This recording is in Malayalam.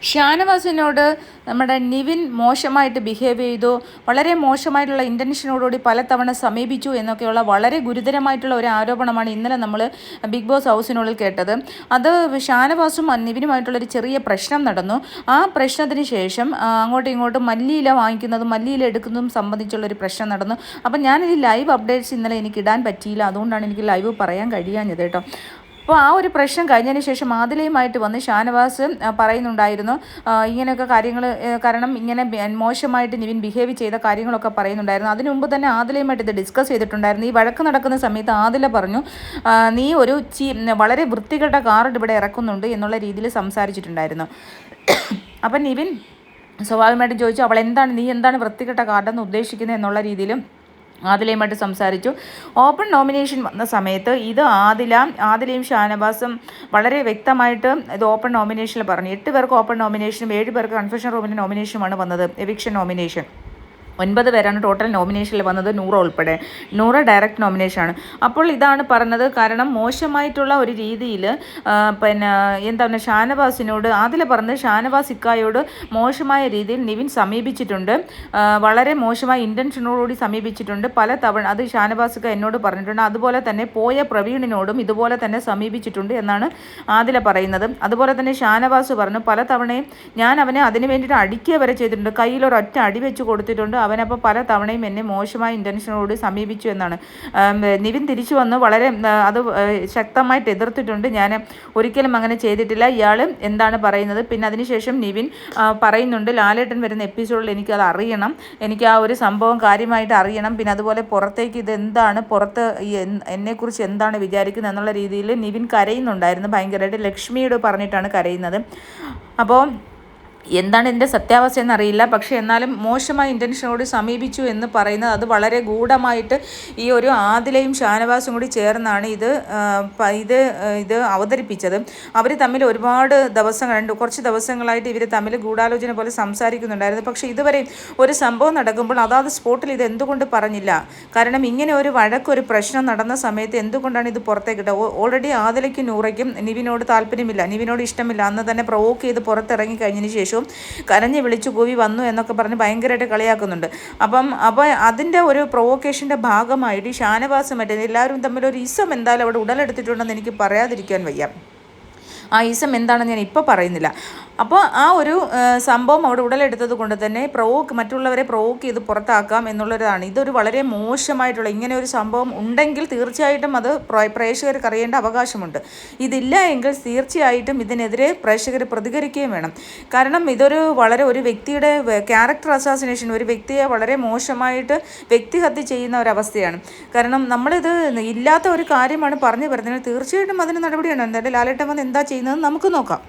ഷാനവാസിനോട് നമ്മുടെ നിവിൻ മോശമായിട്ട് ബിഹേവ് ചെയ്തു, വളരെ മോശമായിട്ടുള്ള ഇൻറ്റൻഷനോടുകൂടി പലതവണ സമീപിച്ചു എന്നൊക്കെയുള്ള വളരെ ഗുരുതരമായിട്ടുള്ള ഒരു ആരോപണമാണ് ഇന്നലെ നമ്മൾ ബിഗ് ബോസ് ഹൗസിനുള്ളിൽ കേട്ടത്. അത് ഷാനവാസും നിവിനുമായിട്ടുള്ളൊരു ചെറിയ പ്രശ്നം നടന്നു. ആ പ്രശ്നത്തിന് ശേഷം അങ്ങോട്ടും ഇങ്ങോട്ടും മല്ലിയില വാങ്ങിക്കുന്നതും മല്ലിയില എടുക്കുന്നതും സംബന്ധിച്ചുള്ളൊരു പ്രശ്നം നടന്നു. അപ്പം ഞാനിത് ലൈവ് അപ്ഡേറ്റ്സ് ഇന്നലെ എനിക്ക് ഇടാൻ പറ്റിയില്ല, അതുകൊണ്ടാണ് എനിക്ക് ലൈവ് പറയാൻ കഴിയാഞ്ഞത് കേട്ടോ. അപ്പോൾ ആ ഒരു പ്രശ്നം കഴിഞ്ഞതിന് ശേഷം ആദിലയുമായിട്ട് വന്ന് ഷാനവാസ് പറയുന്നുണ്ടായിരുന്നു ഇങ്ങനെയൊക്കെ കാര്യങ്ങൾ, കാരണം ഇങ്ങനെ മോശമായിട്ട് നിവിൻ ബിഹേവ് ചെയ്ത കാര്യങ്ങളൊക്കെ പറയുന്നുണ്ടായിരുന്നു. അതിനു മുമ്പ് തന്നെ ആദിലയുമായിട്ട് ഇത് ഡിസ്കസ് ചെയ്തിട്ടുണ്ടായിരുന്നു. ഈ വഴക്ക് നടക്കുന്ന സമയത്ത് ആദില പറഞ്ഞു നീ ഒരു വളരെ വൃത്തികെട്ട കാർഡ് ഇവിടെ ഇറക്കുന്നുണ്ട് എന്നുള്ള രീതിയിൽ സംസാരിച്ചിട്ടുണ്ടായിരുന്നു. അപ്പം നിവിൻ സ്വാഭാവികമായിട്ടും ചോദിച്ചു നീ എന്താണ് വൃത്തികെട്ട കാർഡെന്ന് ഉദ്ദേശിക്കുന്നത് എന്നുള്ള രീതിയിലും ആദിലയുമായിട്ട് സംസാരിച്ചു. ഓപ്പൺ നോമിനേഷൻ വന്ന സമയത്ത് ഇത് ആദിലയും ഷാനവാസും വളരെ വ്യക്തമായിട്ട് ഇത് ഓപ്പൺ നോമിനേഷനിൽ പറഞ്ഞു. 8 പേർക്ക് ഓപ്പൺ നോമിനേഷനും 7 പേർക്ക് കൺഫെഷൻ റൂമിൻ്റെ നോമിനേഷനുമാണ് വന്നത്, എവിക്ഷൻ നോമിനേഷൻ. 9 പേരാണ് ടോട്ടൽ നോമിനേഷനിൽ വന്നത്, 100 ഉൾപ്പെടെ. 100 ഡയറക്റ്റ് നോമിനേഷനാണ്. അപ്പോൾ ഇതാണ് പറഞ്ഞത്, കാരണം മോശമായിട്ടുള്ള ഒരു രീതിയിൽ എന്താണ് ഷാനവാസിനോട് ആദില പറഞ്ഞത്, ഷാനവാസ് ഇക്കായോട് മോശമായ രീതിയിൽ നിവിൻ സമീപിച്ചിട്ടുണ്ട്, വളരെ മോശമായ ഇൻറ്റൻഷനോടുകൂടി സമീപിച്ചിട്ടുണ്ട് പല തവണ. അത് ഷാനവാസ് ഇക്ക എന്നോട് പറഞ്ഞിട്ടുണ്ട്. അതുപോലെ തന്നെ പോയ പ്രവീണിനോടും ഇതുപോലെ തന്നെ സമീപിച്ചിട്ടുണ്ട് എന്നാണ് ആദില പറയുന്നത്. അതുപോലെ തന്നെ ഷാനവാസ് പറഞ്ഞു പല തവണയും ഞാൻ അവനെ അതിന് വേണ്ടിയിട്ട് അടിക്കുക വരെ ചെയ്തിട്ടുണ്ട്, കയ്യിലൊരൊറ്റ അടി വെച്ച് കൊടുത്തിട്ടുണ്ട്, അവനപ്പോൾ പല തവണയും എന്നെ മോശമായ ഇൻറ്റൻഷനോട് സമീപിച്ചു എന്നാണ്. നിവിൻ തിരിച്ചു വന്ന് വളരെ അത് ശക്തമായിട്ട് എതിർത്തിട്ടുണ്ട്. ഞാൻ ഒരിക്കലും അങ്ങനെ ചെയ്തിട്ടില്ല, ഇയാൾ എന്താണ് പറയുന്നത്. പിന്നെ അതിനുശേഷം നിവിൻ പറയുന്നുണ്ട് ലാലേട്ടൻ വരുന്ന എപ്പിസോഡിൽ എനിക്കത് അറിയണം, എനിക്ക് ആ ഒരു സംഭവം കാര്യമായിട്ട് അറിയണം, പിന്നെ അതുപോലെ പുറത്തേക്ക് ഇതെന്താണ്, പുറത്ത് എന്നെക്കുറിച്ച് എന്താണ് വിചാരിക്കുന്നത് എന്നുള്ള രീതിയിൽ നിവിൻ കരയുന്നുണ്ടായിരുന്നു ഭയങ്കരമായിട്ട്. ലക്ഷ്മിയോട് പറഞ്ഞിട്ടാണ് കരയുന്നത്. അപ്പോൾ എന്താണ് ഇതിൻ്റെ സത്യാവസ്ഥ എന്നറിയില്ല, പക്ഷേ എന്നാലും മോശമായ ഇൻറ്റൻഷനോട് സമീപിച്ചു എന്ന് പറയുന്നത് അത് വളരെ ഗൂഢമായിട്ട് ഈ ഒരു ആദിലയും ഷാനവാസും കൂടി ചേർന്നാണ് ഇത് അവതരിപ്പിച്ചത്. അവർ തമ്മിൽ ഒരുപാട് കുറച്ച് ദിവസങ്ങളായിട്ട് ഇവർ തമ്മിൽ ഗൂഢാലോചന പോലെ സംസാരിക്കുന്നുണ്ടായിരുന്നു. പക്ഷേ ഇതുവരെ ഒരു സംഭവം നടക്കുമ്പോൾ അതാത് സ്പോട്ടിൽ ഇത് എന്തുകൊണ്ട് പറഞ്ഞില്ല? കാരണം ഇങ്ങനെ ഒരു ഒരു പ്രശ്നം നടന്ന സമയത്ത് എന്തുകൊണ്ടാണ് ഇത് പുറത്തേക്ക് ഇട്ടത്? ഓൾറെഡി ആദിലയ്ക്കും നൂറയ്ക്കും നിവിനോട് താല്പര്യമില്ല, നിവിനോട് ഇഷ്ടമില്ല. അന്ന് തന്നെ പ്രൊവോക്ക് ചെയ്ത് പുറത്തിറങ്ങി കഴിഞ്ഞതിന് ശേഷം കരഞ്ഞ് വിളിച്ചു കൂവി വന്നു എന്നൊക്കെ പറഞ്ഞ് ഭയങ്കരമായിട്ട് കളിയാക്കുന്നുണ്ട്. അപ്പോൾ അതിൻ്റെ ഒരു പ്രൊവോക്കേഷൻ്റെ ഭാഗമായിട്ട് ഷാനവാസും എല്ലാവരും തമ്മിൽ ഒരു ഇസം എന്തായാലും അവിടെ ഉടലെടുത്തിട്ടുണ്ടെന്ന് എനിക്ക് പറയാതിരിക്കാൻ വയ്യ. ആ ഇസം എന്താണെന്ന് ഞാൻ ഇപ്പോൾ പറയുന്നില്ല. അപ്പോൾ ആ ഒരു സംഭവം അവിടെ ഉടലെടുത്തത് കൊണ്ട് തന്നെ മറ്റുള്ളവരെ പ്രൊവോക്ക് ചെയ്ത് പുറത്താക്കാം എന്നുള്ളതാണ്. ഇതൊരു വളരെ മോശമായിട്ടുള്ള ഇങ്ങനെ ഒരു സംഭവം ഉണ്ടെങ്കിൽ തീർച്ചയായിട്ടും അത് പ്രേക്ഷകർക്ക് അറിയേണ്ട അവകാശമുണ്ട്. ഇതില്ല എങ്കിൽ തീർച്ചയായിട്ടും ഇതിനെതിരെ പ്രേക്ഷകർ പ്രതികരിക്കുകയും വേണം. കാരണം ഇതൊരു ഒരു വ്യക്തിയുടെ ക്യാരക്ടർ അസാസിനേഷൻ, ഒരു വ്യക്തിയെ വളരെ മോശമായിട്ട് വ്യക്തിഹത്യ ചെയ്യുന്ന ഒരവസ്ഥയാണ്. കാരണം നമ്മളിത് ഇല്ലാത്ത ഒരു കാര്യമാണ് പറഞ്ഞു വരുന്നത്. തീർച്ചയായിട്ടും അതിന് നടപടിയാണ്. എന്തായാലും ലാലേട്ടൻ വന്ന് എന്താ ചെയ്യുന്നത് നമുക്ക് നോക്കാം.